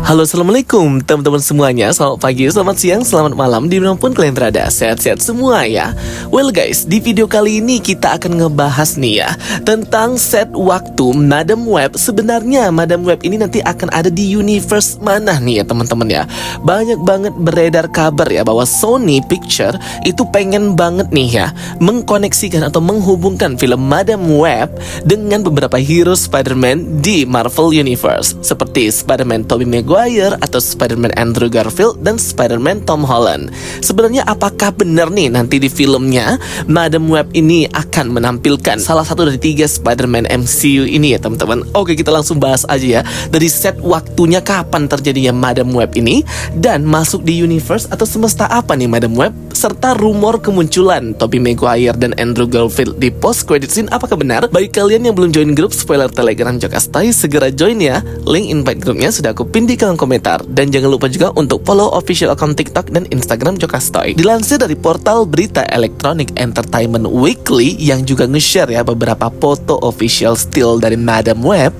Halo, assalamualaikum teman-teman semuanya. Selamat pagi, selamat siang, selamat malam, dimanapun kalian berada. Sehat-sehat semua ya. Well guys, di video kali ini kita akan ngebahas nih ya tentang set waktu Madame Web. Sebenarnya Madame Web ini nanti akan ada di universe mana nih ya teman-teman ya. Banyak banget beredar kabar ya bahwa Sony Picture itu pengen banget nih ya mengkoneksikan atau menghubungkan film Madame Web dengan beberapa hero Spider-Man di Marvel Universe, seperti Spider-Man Tobey Maguire atau Spider-Man Andrew Garfield dan Spider-Man Tom Holland. Sebenarnya apakah benar nih nanti di filmnya Madame Web ini akan menampilkan salah satu dari 3 Spider-Man MCU ini ya teman-teman? Oke, kita langsung bahas aja ya. Dari set waktunya kapan terjadinya Madame Web ini, dan masuk di universe atau semesta apa nih Madame Web, serta rumor kemunculan Tobey Maguire dan Andrew Garfield di post credit scene apakah benar? Bagi kalian yang belum join grup spoiler Telegram Jokastoy, segera join ya. Link invite grupnya sudah aku pin di kolom komentar. Dan jangan lupa juga untuk follow official account TikTok dan Instagram Jokastoy. Dilansir dari portal berita Electronic Entertainment Weekly yang juga nge-share ya beberapa foto official still dari Madame Web,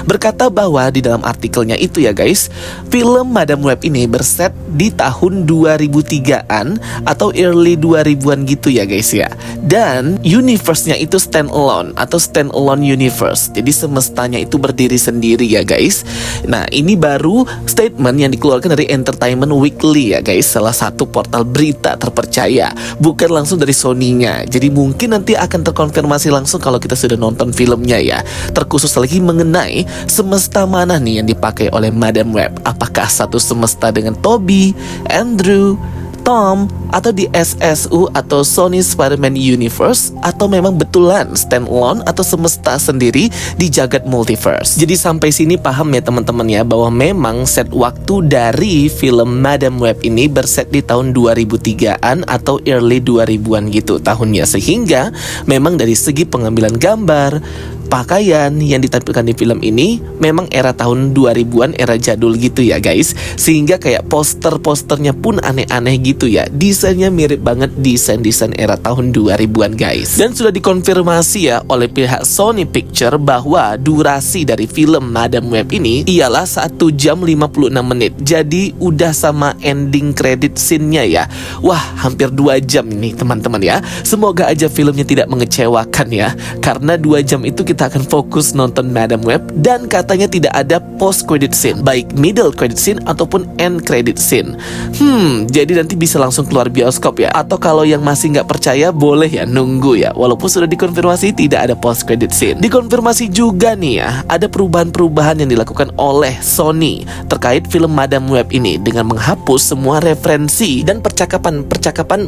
berkata bahwa di dalam artikelnya itu ya guys, film Madame Web ini berset di tahun 2003-an atau early 2000-an gitu ya guys ya. Dan universe-nya itu standalone atau standalone universe. Jadi semestanya itu berdiri sendiri ya guys. Nah, ini baru statement yang dikeluarkan dari Entertainment Weekly ya guys, salah satu portal berita terpercaya, bukan langsung dari Sony-nya. Jadi mungkin nanti akan terkonfirmasi langsung kalau kita sudah nonton filmnya ya. Terkhusus lagi mengenai semesta mana nih yang dipakai oleh Madame Web. Apakah satu semesta dengan Tobey, Andrew, Tom, atau di SSU atau Sony Spider-Man Universe, atau memang betulan standalone atau semesta sendiri di jagat multiverse. Jadi sampai sini paham ya teman-teman ya, bahwa memang set waktu dari film Madame Web ini berset di tahun 2003-an atau early 2000-an gitu tahunnya, sehingga memang dari segi pengambilan gambar, pakaian yang ditampilkan di film ini memang era tahun 2000-an, era jadul gitu ya guys. Sehingga kayak poster-posternya pun aneh-aneh gitu ya. Desainnya mirip banget desain-desain era tahun 2000-an guys. Dan sudah dikonfirmasi ya oleh pihak Sony Picture bahwa durasi dari film Madame Web ini ialah 1 jam 56 menit. Jadi udah sama ending credit scene-nya ya. Wah, hampir 2 jam nih teman-teman ya. Semoga aja filmnya tidak mengecewakan ya. Karena 2 jam itu kita akan fokus nonton Madame Web, dan katanya tidak ada post credit scene, baik middle credit scene ataupun end credit scene. Jadi nanti bisa langsung keluar bioskop ya. Atau kalau yang masih nggak percaya boleh ya nunggu ya, walaupun sudah dikonfirmasi tidak ada post credit scene. Dikonfirmasi juga nih ya, ada perubahan-perubahan yang dilakukan oleh Sony terkait film Madame Web ini dengan menghapus semua referensi dan percakapan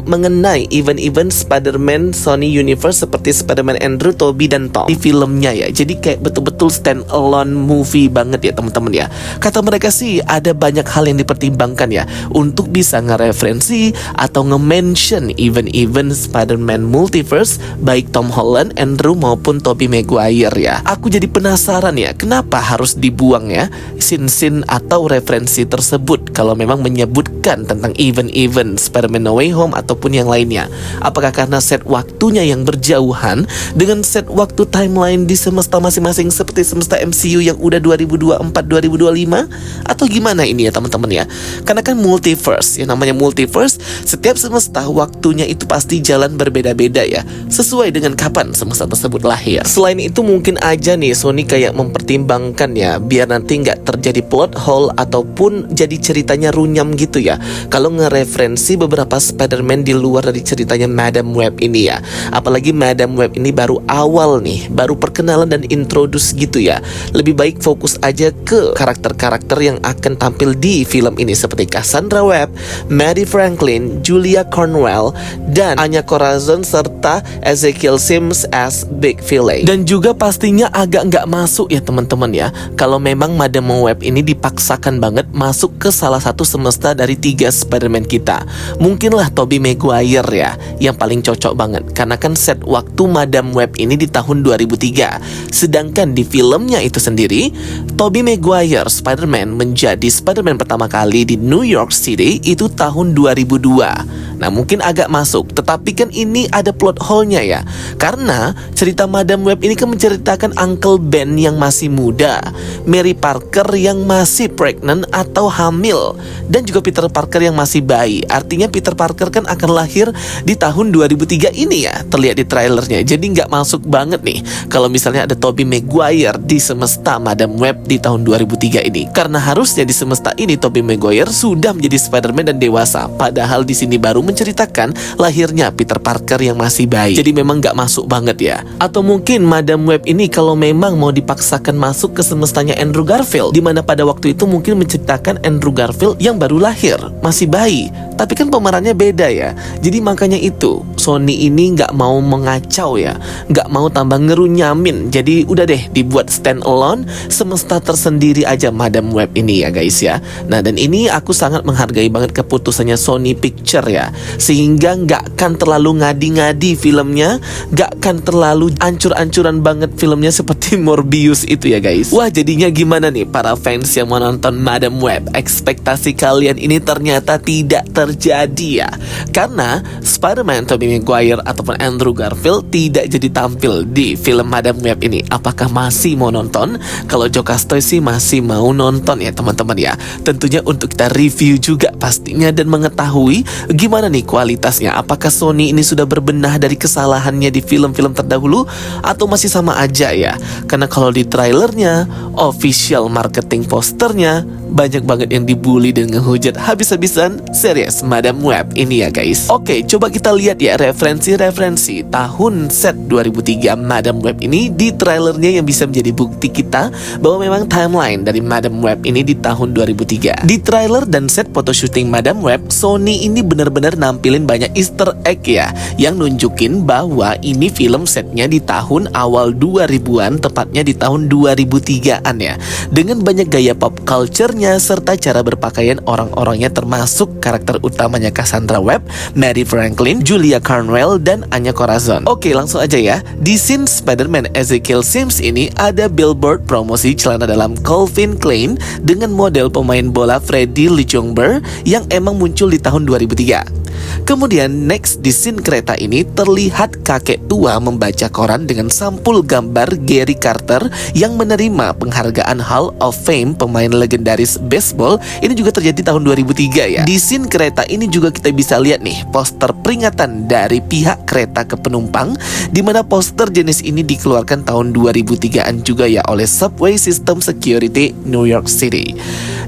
mengenai event-event Spider-Man Sony Universe seperti Spider-Man Andrew, Tobey, dan Tom di filmnya ya. Jadi kayak betul-betul stand alone movie banget ya teman-teman ya. Kata mereka sih ada banyak hal yang dipertimbangkan ya untuk bisa ngereferensi atau nge-mention event-event Spider-Man Multiverse, baik Tom Holland, Andrew maupun Tobey Maguire ya. Aku jadi penasaran ya, kenapa harus dibuang ya scene-scene atau referensi tersebut kalau memang menyebutkan tentang event-event Spider-Man No Way Home ataupun yang lainnya. Apakah karena set waktunya yang berjauhan dengan set waktu timeline di semesta masing-masing seperti semesta MCU yang udah 2024-2025, atau gimana ini ya teman-teman ya? Karena kan multiverse, yang namanya multiverse, setiap semesta waktunya itu pasti jalan berbeda-beda ya, sesuai dengan kapan semesta tersebut lahir. Selain itu mungkin aja nih Sony kayak mempertimbangkan ya, biar nanti nggak terjadi plot hole ataupun jadi ceritanya runyam gitu ya, kalau ngereferensi beberapa Spider-Man di luar dari ceritanya Madame Web ini ya. Apalagi Madame Web ini baru awal nih, baru perkenalan dan introduce gitu ya. Lebih baik fokus aja ke karakter-karakter yang akan tampil di film ini seperti Cassandra Webb, Maddie Franklin, Julia Cornwell, dan Anya Corazon serta Ezekiel Sims as Big Villain. Dan juga pastinya agak nggak masuk ya teman-teman ya, kalau memang Madame Web ini dipaksakan banget masuk ke salah satu semesta dari 3 Spider-Man kita. Mungkinlah Tobey Maguire ya yang paling cocok banget, karena kan set waktu Madame Web ini di tahun 2003 2003. Sedangkan di filmnya itu sendiri, Tobey Maguire Spider-Man menjadi Spider-Man pertama kali di New York City itu tahun 2002. Nah, mungkin agak masuk, tetapi kan ini ada plot hole-nya ya. Karena cerita Madam Web ini kan menceritakan Uncle Ben yang masih muda, Mary Parker yang masih pregnant atau hamil, dan juga Peter Parker yang masih bayi. Artinya Peter Parker kan akan lahir di tahun 2003 ini ya, terlihat di trailernya. Jadi nggak masuk banget nih kalau misalnya ada Tobey Maguire di semesta Madam Web di tahun 2003 ini. Karena harusnya di semesta ini Tobey Maguire sudah menjadi Spider-Man dan dewasa. Padahal di sini baru menceritakan lahirnya Peter Parker yang masih bayi. Jadi memang nggak masuk banget ya. Atau mungkin Madam Web ini kalau memang mau dipaksakan masuk ke semestanya Andrew Garfield, di mana pada waktu itu mungkin menceritakan Andrew Garfield yang baru lahir, masih bayi. Tapi kan pemerannya beda ya. Jadi makanya itu Sony ini nggak mau mengacau ya, nggak mau tambah ngerunyamin. Jadi udah deh dibuat stand alone, semesta tersendiri aja Madam Web ini ya guys ya. Nah, dan ini aku sangat menghargai banget keputusannya Sony Picture ya, sehingga nggak akan terlalu ngadi-ngadi filmnya, nggak akan terlalu ancur-ancuran banget filmnya seperti Morbius itu ya guys. Wah, jadinya gimana nih para fans yang mau nonton Madam Web? Ekspektasi kalian ini ternyata tidak terjadi ya, karena Spider-Man Tobey Maguire ataupun Andrew Garfield tidak jadi tampil di film Madam Web ini. Apakah masih mau nonton? Kalau Joe Castoy sih masih mau nonton ya teman-teman ya. Tentunya untuk kita review juga pastinya dan mengetahui gimana nih kualitasnya. Apakah Sony ini sudah berbenah dari kesalahannya di film-film terdahulu atau masih sama aja ya? Karena kalau di trailernya, official marketing posternya, banyak banget yang dibully dan ngehujat habis-habisan series Madam Web ini ya guys. Oke, coba kita lihat ya referensi-referensi tahun set 2003 Madam Web ini di trailernya yang bisa menjadi bukti kita bahwa memang timeline dari Madam Web ini di tahun 2003. Di trailer dan set foto syuting Madam Web, Sony ini benar-benar nampilin banyak Easter egg ya, yang nunjukin bahwa ini film setnya di tahun awal 2000-an, tepatnya di tahun 2003-an ya. Dengan banyak gaya pop culture-nya serta cara berpakaian orang-orangnya, termasuk karakter utamanya Cassandra Webb, Mary Franklin, Julia Cornwell, dan Anya Corazon. Oke, langsung aja ya. Di scene Spider-Man Ezekiel Sims ini ada billboard promosi celana dalam Calvin Klein dengan model pemain bola Freddie Ljungberg yang emang muncul di tahun 2003. Kemudian next di scene kereta ini terlihat kakek tua membaca koran dengan sampul gambar Gary Carter yang menerima penghargaan Hall of Fame pemain legendaris baseball. Ini juga terjadi tahun 2003 ya. Di scene kereta ini juga kita bisa lihat nih poster peringatan dari pihak kereta ke penumpang, di mana poster jenis ini dikeluarkan tahun 2003-an juga ya oleh Subway System Security New York City.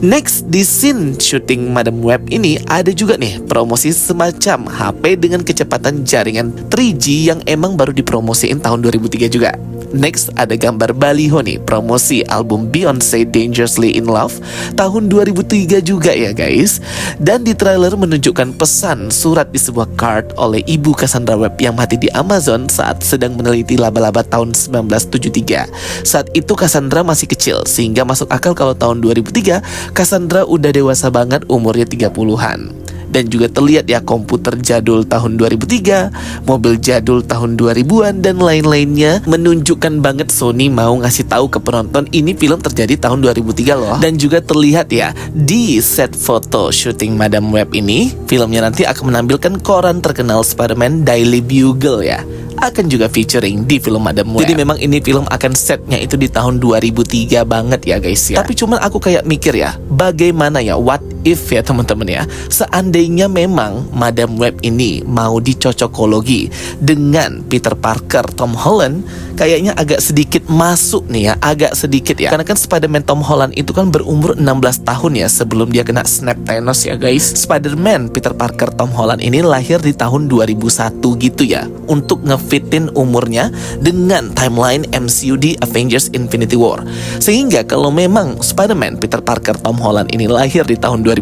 Next di scene syuting Madam Web ini ada juga nih promosi semacam HP dengan kecepatan jaringan 3G yang emang baru dipromosiin tahun 2003 juga. Next ada gambar baliho nih promosi album Beyonce Dangerously in Love tahun 2003 juga ya guys. Dan di trailer menunjukkan pesan surat di sebuah card oleh ibu Cassandra Webb yang mati di Amazon saat sedang meneliti laba-laba tahun 1973. Saat itu Cassandra masih kecil, sehingga masuk akal kalau tahun 2003 Cassandra udah dewasa banget, umurnya 30-an. Dan juga terlihat ya komputer jadul tahun 2003, mobil jadul tahun 2000-an, dan lain-lainnya, menunjukkan banget Sony mau ngasih tahu ke penonton ini film terjadi tahun 2003 loh. Dan juga terlihat ya di set foto syuting Madam Web ini, filmnya nanti akan menampilkan koran terkenal Spider-Man Daily Bugle ya, akan juga featuring di film Madam Web. Jadi memang ini film akan setnya itu di tahun 2003 banget ya guys ya. Tapi cuman aku kayak mikir ya, bagaimana ya, what if ya teman-teman ya, seandainya memang Madam Web ini mau dicocokologi dengan Peter Parker Tom Holland, kayaknya agak sedikit masuk nih ya, agak sedikit ya. Karena kan Spider-Man Tom Holland itu kan berumur 16 tahun ya sebelum dia kena snap Thanos ya guys. Spider-Man Peter Parker Tom Holland ini lahir di tahun 2001 gitu ya, untuk ngefitin umurnya dengan timeline MCU di Avengers Infinity War. Sehingga kalau memang Spider-Man Peter Parker Tom Holland ini lahir di tahun 2001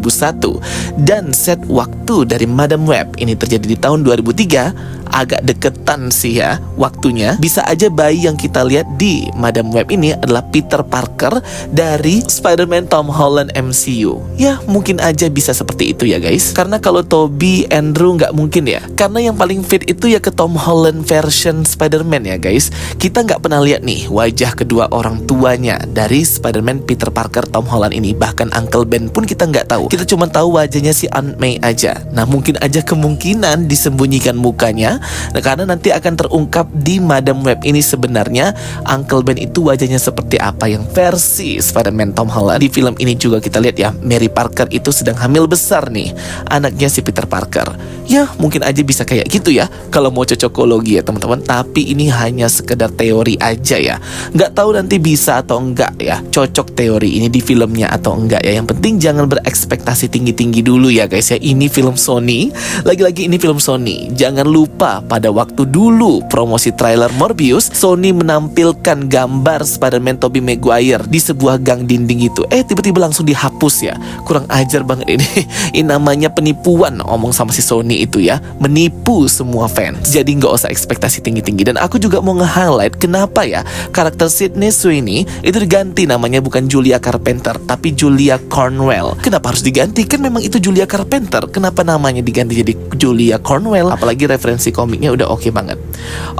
dan set waktu dari Madam Web ini terjadi di tahun 2003, agak deketan sih ya waktunya. Bisa aja bayi yang kita lihat di Madam Web ini adalah Peter Parker dari Spider-Man Tom Holland MCU. Ya mungkin aja bisa seperti itu ya guys. Karena kalau Tobey, Andrew nggak mungkin ya. Karena yang paling fit itu ya ke Tom Holland version Spider-Man ya guys. Kita nggak pernah lihat nih wajah kedua orang tuanya dari Spider-Man Peter Parker Tom Holland ini. Bahkan Uncle Ben pun kita nggak tahu. Kita cuma tahu wajahnya si Aunt May aja. Nah mungkin aja kemungkinan disembunyikan mukanya. Nah, karena nanti akan terungkap di Madam Web ini sebenarnya Uncle Ben itu wajahnya seperti apa yang versi Spider-Man Tom Holland. Di film ini juga kita lihat ya, Mary Parker itu sedang hamil besar nih, anaknya si Peter Parker. Ya mungkin aja bisa kayak gitu ya kalau mau cocokologi ya teman-teman. Tapi ini hanya sekedar teori aja ya. Nggak tahu nanti bisa atau enggak ya cocok teori ini di filmnya atau enggak ya. Yang penting jangan berekspektasi tinggi-tinggi dulu ya guys ya. Ini film Sony. Lagi-lagi ini film Sony. Jangan lupa pada waktu dulu promosi trailer Morbius, Sony menampilkan gambar Spider-Man Tobey Maguire di sebuah gang dinding itu. Tiba-tiba langsung dihapus ya. Kurang ajar banget ini. Ini namanya penipuan omong sama si Sony itu ya. Menipu semua fans. Jadi nggak usah ekspektasi tinggi-tinggi. Dan aku juga mau nge-highlight kenapa ya karakter Sydney Sweeney itu diganti namanya, bukan Julia Carpenter tapi Julia Cornwell. Kenapa harus diganti? Kan memang itu Julia Carpenter. Kenapa namanya diganti jadi Julia Cornwell? Apalagi referensi komiknya udah oke banget.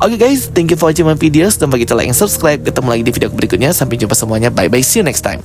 Oke guys, thank you for watching my videos. Dan bagi like and subscribe. Ketemu lagi di video berikutnya. Sampai jumpa semuanya. Bye bye. See you next time.